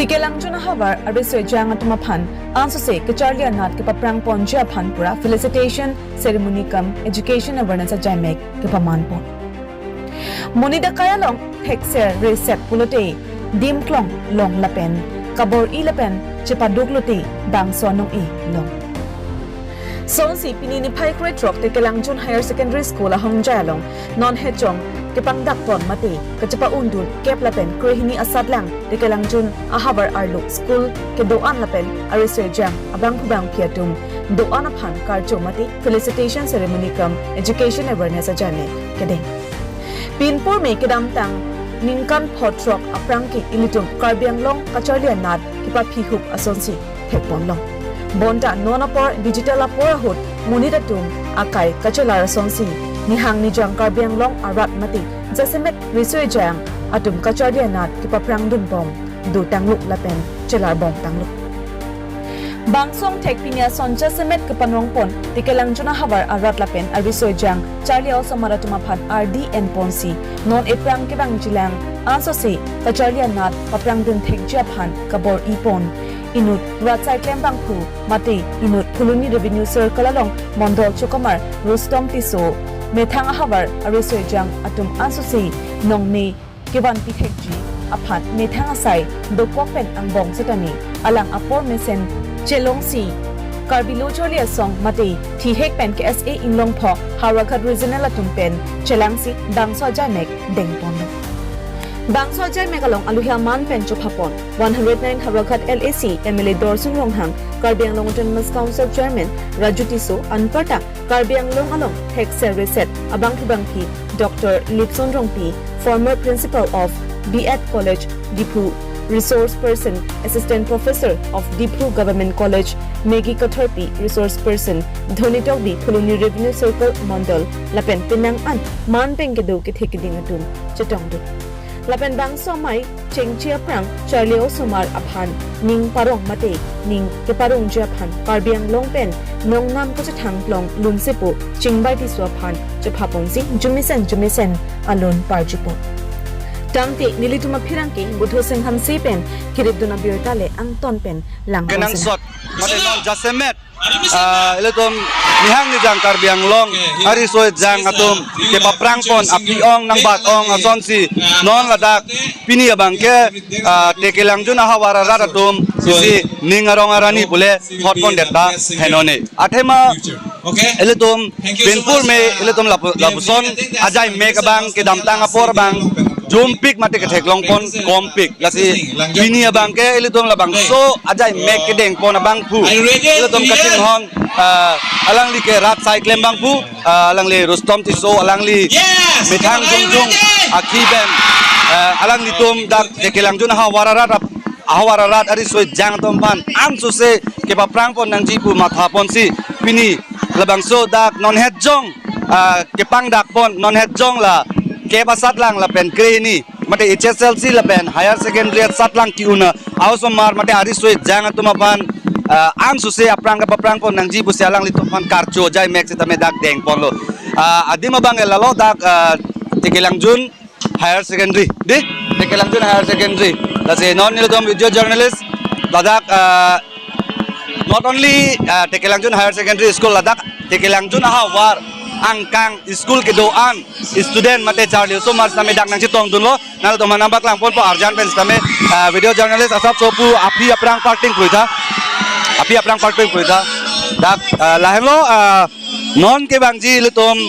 Tikelang Juna Havar, Arisoi Jang at Mapan, Anso se, Kacharlia Nat, Kapaprang Ponja Panpura, Felicitation, Ceremony Kam, Education Awareness at Jamek, Kapamanpo. Monida Kayalong, Texer, Reset Pulote, Dim Klong, Long Lapen, Kabor Ilapen, Chipaduglote, Bang Sonong E, Long. Sonsi Pinini Pike Red Rock, Tikelang Jun Higher Secondary School, Ahong Jalong, Non Hechong, Kipang Dakpon Mati, Kachapa Undul, Kep Lapen, Krehini Asadlang, Tikelang Jun, Ahabar Arluk School, Kedoan Lapen, Arisoi Jam, Abang Kubang Kiatum, Doan Apan, Karcho Mati, Felicitation Ceremony Kam, Education Awareness Ajane, Kedeng. Pinpur me Kedam Tang, Ningkan Potrok, Aprangki, Ilitum, Karbiang Long, Kacharlia Nad, Kipa Pihuk Asonsi, Tekpon Long. Bonda Nonapor, Digital Apora Hood, Munidatum, Akai, Kachalara Sonsi, Nihang Nijang Karbiang Long Arat Mati, Jasemet Risui Jang, Atum Kachardia Nat, Kipaprang Dunbom, Du Tangluk Lapen, Chelar Bong Tangluk. Bangsong Tekpinia Son Jasemet Kipanongpon, Tikelang Juna Havar Arat Lapen, Arisoi Jang, Charlie also Maratumapan RD and Ponsi, Non Eprang Kibang Jilang, Ansosi, Kachardia Nat, Paprang Dun Tek Japan, Kabor Ipon, Inut, Ratsai Klembangpu, Mati, Inut, Puluni Revenue Circle along, Mondol Chokamar, Rustom Tiso, Methang Ahavar, Arisoi Jang, Atum Ansusi, Nongni, Kivan Pitekji, Apat, Methang Asai, Dokokpen Angbong Satani, Alang Apor Mesen, Chelong Si, Karbilo Cholia Song, Mati, Tihek Pen KSA Inlong Po, Harakat Regional Atumpen, Chelangsi, Dangswa Jamek, Dengpono. Bangswa Jai Megalong Aluhia Man Pencho Papon 109 Harakat LAC MLA Dorsun Ronghang Karbiang Long Autonomous Council Chairman Raju Tiso Anparta Karbiang Long Along Texer Reset Abang Kibangki Dr. Lipson Rongpi former Principal of BEd College Diphu Resource Person Assistant Professor of Diphu Government College Megi Katharpi Resource Person Dhoni Togbi Puluni Revenue Circle Mondol Lapen Pinang An Man Pengedu Kithikiding Atum Chatongdu Lapen bang somai cheng chia prang Charleo Sumar Aphan Ning Parong Mate Ning Keparong Japan Karbiang Longpen Nong Nam ko Chatang Plong Lunsipo Chingbai Tiswapan Japapongsi Jumisen Alon Parjipo Tangti Nilituma Pirangki Budho Senghan Sipen Kiribduna Biotale Ang Tonpen Lang Kenang sot Mate non Jasemet Ilatum Nihang Nijang Karbiang Long Arisoi Jang Atum Kepaprangpon Apiong Nang Batong Asonsi Non Ladak Pini Abangke Tekelang Juna Hawara Ratatum Sisi Ningarong Arani Bule Hotpon Deta Henone Atema Ilatum Pinpur Me Ilatum Lapuson Ajay Mekabang Kedam Tangapor Bang Jumpik mati ketek longpon kompik lasi bini abang ke ilitum labang so ajai mek kedeng pon abang pu ilitum kacing hon alang li ke rat sai klem bang pu alang li Rustom Tiso alang li Methang Jungjung akiben alang li tum dak Tekelang Juna hawararat Arisoi Jang tompan amsu se ke paprang pon nang jipu matha pon si bini labang so dak non het jong ke pang dak pon non het jong la Kepa Satlang Lapen Kreni Mate HSLC Lapen Higher Secondary Satlang Kiuna Ausomar Mate Arisoi Jang Tumapan Amsuse Aprang Kapaprang Pon Nangji Busialang Litupan Karcho Jai Mex Itame Dak Deng Ponlo Adima Bang Lalo Dak Tikelang Jun Higher Secondary Di Tikelang Jun Higher Secondary That's non-nilidom video journalist Ladak not only Tikelang Jun Higher Secondary School Ladak Tikelang Jun Ahawar Angkang school kedoan student mate Charlie so mas tame dak nang chitong dunlo nal to manambak lang pon po arjan pen tame video journalist asap sopu api aprang parting puita dak lahelo non ke bangji lutum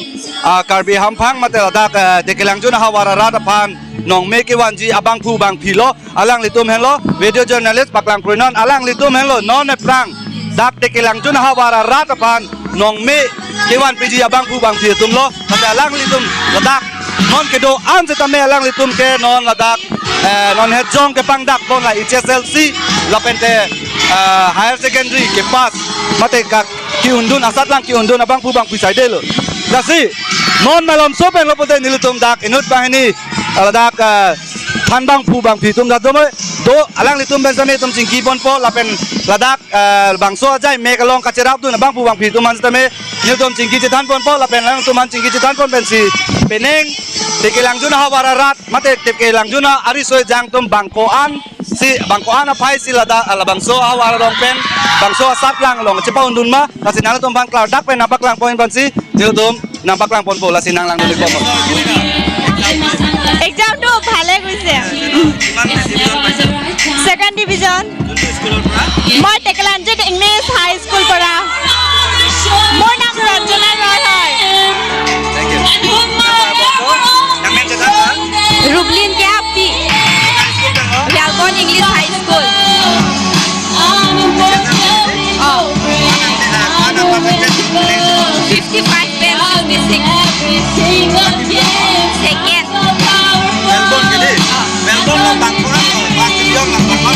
karbi hampang mate dak Tekelang Juna hawara ratapan nong me ke wanji abang pu bang philo alang litum hello video journalist paklang pronon alang litum hello non aprang dak Tekelang Juna hawara ratapan nong me Kewan PG abang pu bang phi tumlo mate alang litum ladak non kedo an setame alang litum ke non ladak non het jong ke pangdak pon la HSLC lapente higher secondary ke pas mate ka kiundun asat lang kiundun abang pu bang phi sai de lo dasi non malom so pen lopote nilitum dak inut bahini ladak than bang pu bang phi tum da do alang litum ben same tum singki pon po lapen ladak bangso ajai mekalong kacerap tu bang pu bang phi tum man setame Niltum cingki citan pon po lapen lang tuman cingki citan pon pensi peneng Tekelang Juna hawararat mate Tekelang Juna Arisoi Jang tum bangkoan si bangko ana pai si lada ala bangso awal dong pen bangso sak lang long cepa undun ma lasi nang tum bang klar dak pen napak lang poin pansi tum nampak lang pon bola lasi nang lang dulu komo exam tu bhale guise second division moi Tekelanjut English High School para moi nam Ranjana Roy hoy Rublin Kapi Melbourne English High School 55 pence missing second Melbourne gede Melbourne lo bangko pas division lang bangko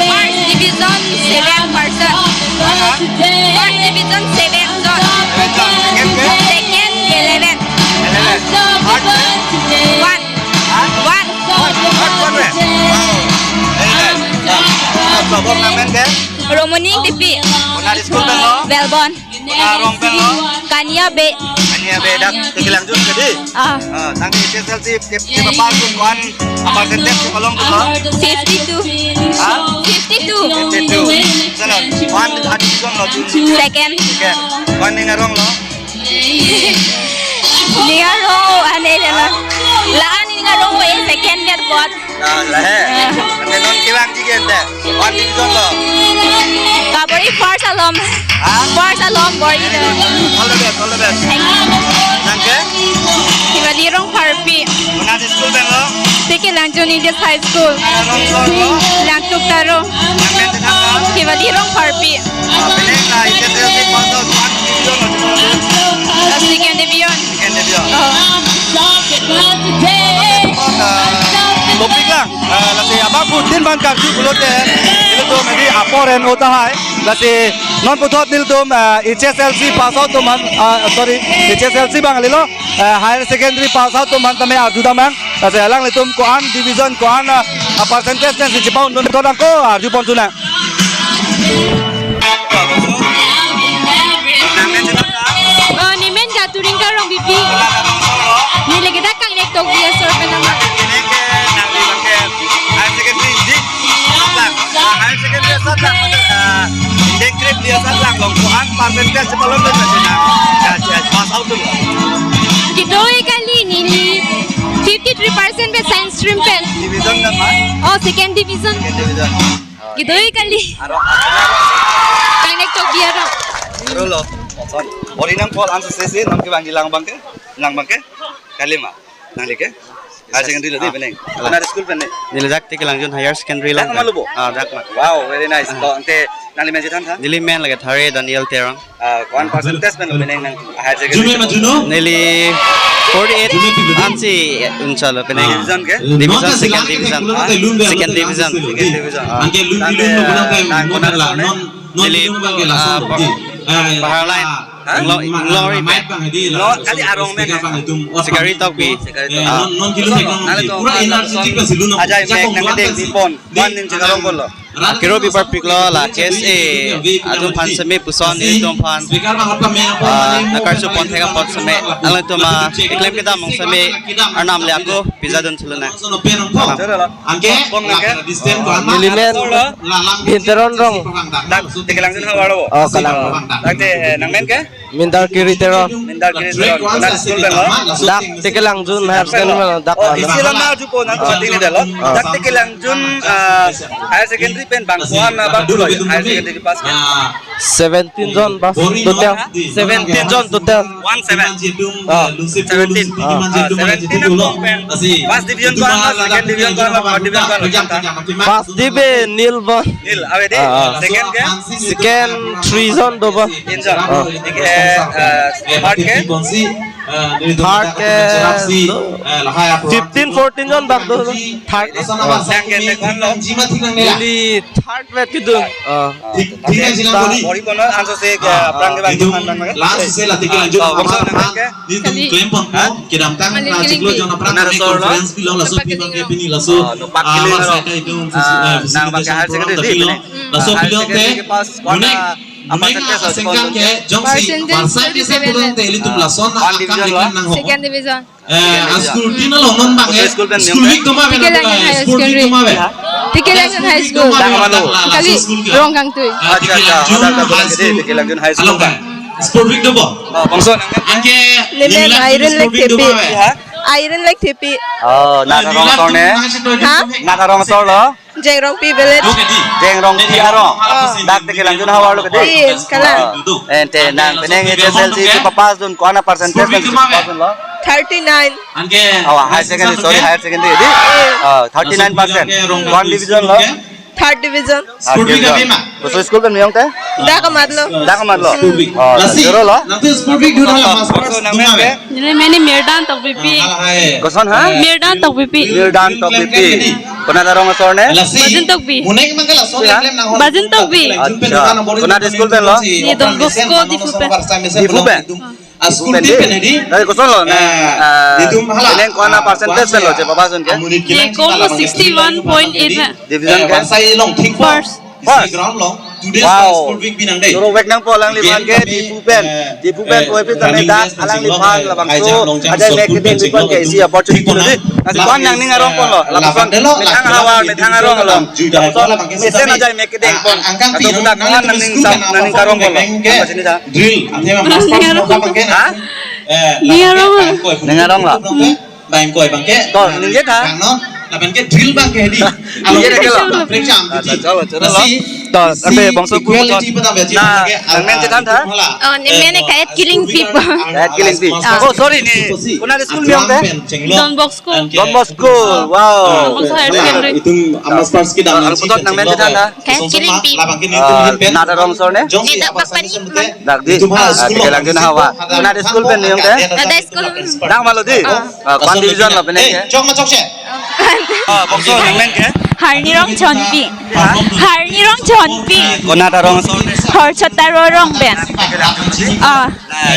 First division 7 person First division 7 zone second 11 Romaning TV Di school kan lo Melbourne Rong pen lo Kania B Kania bedak Tekelanjut gede Nang SSLC tiap palsu kuan apa sentep si malong tu lo 52 52 sana kuan adi jong lo second kuan ni ngarong lo Ningaro ane dala laan ningaro ko second net bot lahe ane non kiwang jigen de kuan ni jong lo kabori first alum boy all the best nangke Kibalirong Parpi mana di school ben lo Tekelanjut English High School rong lo Langtuk Taro nang men tenang lo Kibalirong Parpi Pineng lah SSLC pas kuan ni jong lo second division Second division. Topik lang. Lasi abang putin ban kaki bulut deh. Itu tuh mesti aporen होता है. Lasi non putot nil tuh HSLC pass out tuh man. Sorry HSLC bang lilo. Higher secondary pass out tuh man tame arjuda man. Lasi alang litum koan division koan percentage nya si Jepang untuk orang ko arju pon tuh lang. Nimen gaturing karong bibi nilegeda kang nektok dia sor penama Kidoi kali ini 53% be science stream pen oh second division Kidoi kali kang nektok dia dong Rolo. Ori nang call answer sesi nang kibang jilang bangke kalima nang like higher secondary lodi beneng ana school beneng Nilajak Tekelanjut Higher Secondary lang. malubo Dakmat. wow very nice ko ante nang limen jitan tha Nili men lagi Thare Daniel Terang. 1 percentage ben beneng nang higher secondary Nili 48 ansi inshallah peneng. division ke Division second division. Second division. Nili Bahar Line. Glory pen. no kali arong men Sekali topi. non kilo pura energy ka silun ajai mek nang deng dipon ban nin jagarong bol lo Kiro bipar piklo la KSA adum pan seme puson idum pan nakar su pon thega pot seme alang to ma iklem kita mong seme arnam le ako pizza don chuluna Nilimen Hinteron rong dak tekelang jun hawaro oh kalang dak te nang men ke Mindar kiri teron mindar kiri na school ben lo dak Tekelang Jun Higher Secondary dak isilang na ju ko na to tingin de lo dak tekelang jun higher secondary pen bangkuan na bang dulo higher secondary pass 17 jon bas total 17 jon total 17 pas division ko na second division ko na third division ko na pas dibe nil bon nil awedi second ke second 3 jon doba injon third ke third ke 15 14 jon bak do third sang ke te kon lo Nili third bet kidung bori kono answer se prang ke bang man man Last se la Tekelanjut di tum claim pon kidam tang na ciklo jona prang na conference bilong la so pibang ke pini la so awar sa ka itu nang bang higher secondary la so bilong te unek sengkang ke jongsi warsa di sa bilong te litum la son na akang nang ho second division School di nalo non bang ya. School ben School week toma ben. School week toma ben. Tikilangan High School. Kali ronggang tu. Acha ada bola gede Tikilangan High School kan. School week dobo. Bangso nang Angke Lemen iron like tepi. Iron like tepi. nakarong sorne Ha? nakarong sor lo Jengrong pi village. jengrong ti aro dak Tikilangan hawa lo gede Yes, kala. ente nang peneng SSLC tu papas dun ko ana percentage nang papas dun lo 39. Angke. higher secondary di 39% one division lo Third division. School week apa mak? Bangso school ben miyong te Daka madlo. dak mat lo School week. zero lo Nanti school week dulu lah mas. Bangso nang men ke Nilai mana Mirdan tak pipi. koson ha Mirdan tak pipi. Nildan top BP kuna darong sorne Bajan tak pi. Munek mangkala so lem nang. Bajan tak pi. kuna di school ben lo Ni Don Bosco di Fupen. Di Fupen? School di penedi. dari koson lo peneng ko ana percentage ben lo je papas dun ke Ni como 61.8 division ke Saya long tik First. ground long. Today Wow. school week binang day. Suro wek nang po lang liman ke di Fupen ko epi tane da alang liman la bangso ada mek ke liman ke si opportunity lo di nasi kon nang ning arong pon lo la koson metang awal metang arong lo mesen aja mek ke deng pon atau budak kon nang ning sam nang ning karong pon lo apa sini da Drill. Antema mas pas mo bangke. ha Ni Nengarong lah. Baim koi bangke. Toh, ninget ha? Kang no. La bangke drill bangke di. Ninget ke lo? Periksa am di. Chalo lo. Toh, ambe bangso ku Quality betam ya. Nah, nang cetan ha? Oh, ni mana kayak killing people. Kayak killing fee. Oh, sorry ni. Kuna di school miyong te? Don Bosco. Don Bosco. Wow. Bosco higher secondary. Itu amas pars kita Ang putot nang men cetan ha? Kayak killing people. La bangke ni itu pen. Nada rong sorne? Ni tak papan iman. Dak di. Tikilangan hawa. Kuna di school pen miyong te? Ada school. Nang malo di. Kwan division lo peneng ke? Jok ma jok se. Bangso nang men ke? Harnirong Chonpi. Harnirong Chonpi. Kuna darong sorne. Horchotarorong Ben.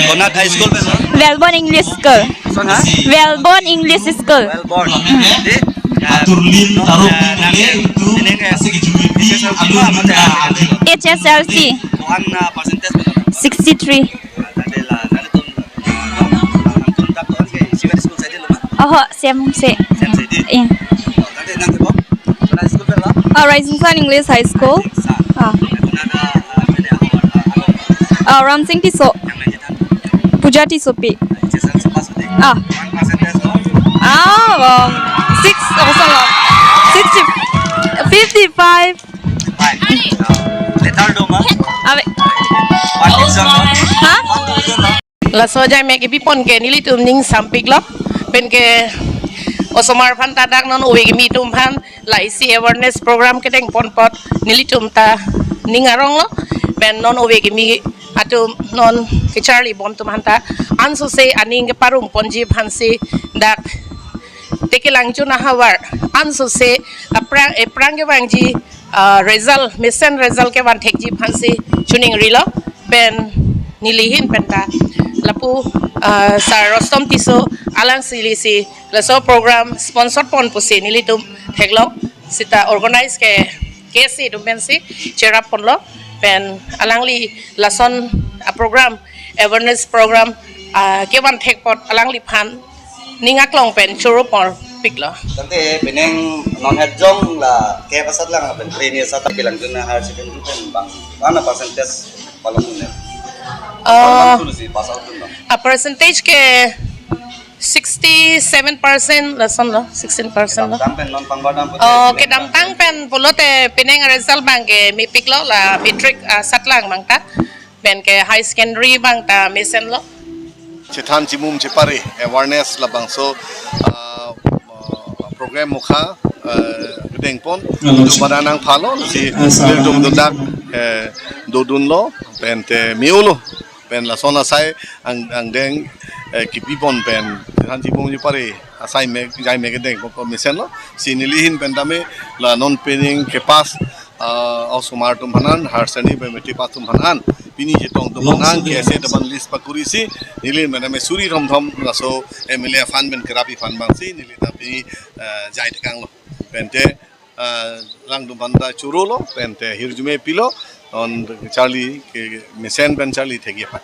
Kuna high school pen lo? Welborn English School. Son ha? Welborn English School. Well born. Di. Turlin taruh pinggirnya itu Peneng ke? kasih kejumipi SSLC apa te? HSLC Kuan percentage pen lo? 63. Tadi lah, tadi tu nantun tak tuan ke isi kan school saja lo mah. Oh, Semse. Sen saja. Yeah. Tadi nang ke bom. Kuna school pen lo? Rising Sun English High School. Kuna ada mene awal Ramsing Tiso. yang menjetan. Pujati Sopi. Cesan sepas udik. Ah. 1% lo. 6 oh salah. 55. Baik. Letal dong mah. Abe. Partisan lo. Ha? La so jai me ke pipon ke nili tum ning sampik lo pen ke osomar phan ta dak non uwe ke mi tum phan la isi awareness program ke deng pon pot nili tum ta ning arong lo pen non uwe ke mi atu non ke Charlie bom tum han ta anso se aning ke parung ponji phan si dak tekilang chuna hawar anso se aprang ke wangji result mission result ke wan thekji phan si chuning rilo pen nilihin penta lapu sar Rostom Tiso alang silisi laso program sponsor pon pusi nilitum theklo sita organize ke kesi dumensi cherap ponlo pen alangli lason program awareness program kewan thekpot alangli phan ningak long pen churu por piklo Nanti peneng non head jong lah kayak pasat lang pen trainee sa takilang dun na higher secondary pen bang. Mana percentage palang dun? Sih pasal dun lo. a percentage ke 67% lason lo 16% lo Sampai non pangbadam pun. ke damtang pen pulote pineng result bang ke mi piklo la matric satlang bang ta pen ke high secondary bang ta mesen lo Cetan Cimum Cepari awareness labang so program mukha gedeng pon badanang phalo si dum dudak dodun lo pen te miulo pen la sona sai ang deng kipi pon pen Cetan Cimum Cepari asai me jai me gedeng ko mission lo si nilihin pen dame la non pening ke pas osumar tum hanan harsani be meti patum hanan pini jetong tumangan kese daban list pakurisi nilin mename suri rom thom raso MLA fan ben kerapi fan bangsi nilin tapi jai tekang lo pente lang dum banda churu lo pente hirjume pilo on Charlie ke mesen ben Charlie thegi pa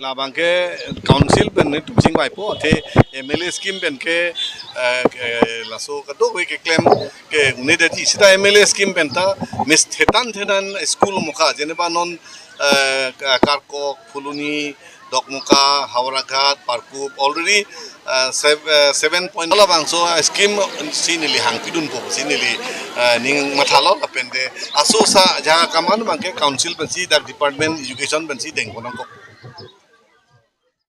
labang ke council pen ni tumsing bai po the MLA scheme pen ke laso ka do we ke claim ke uni de ti sida MLA scheme pen ta mis thetan school mukha jeneba non karko phuluni dokmuka hauraghat parkup already 7 point labang so scheme sinili hangpidun po sinili ning mathalo apende aso sa jaga kaman bangke council pen si dak department education pen si deng ponang ko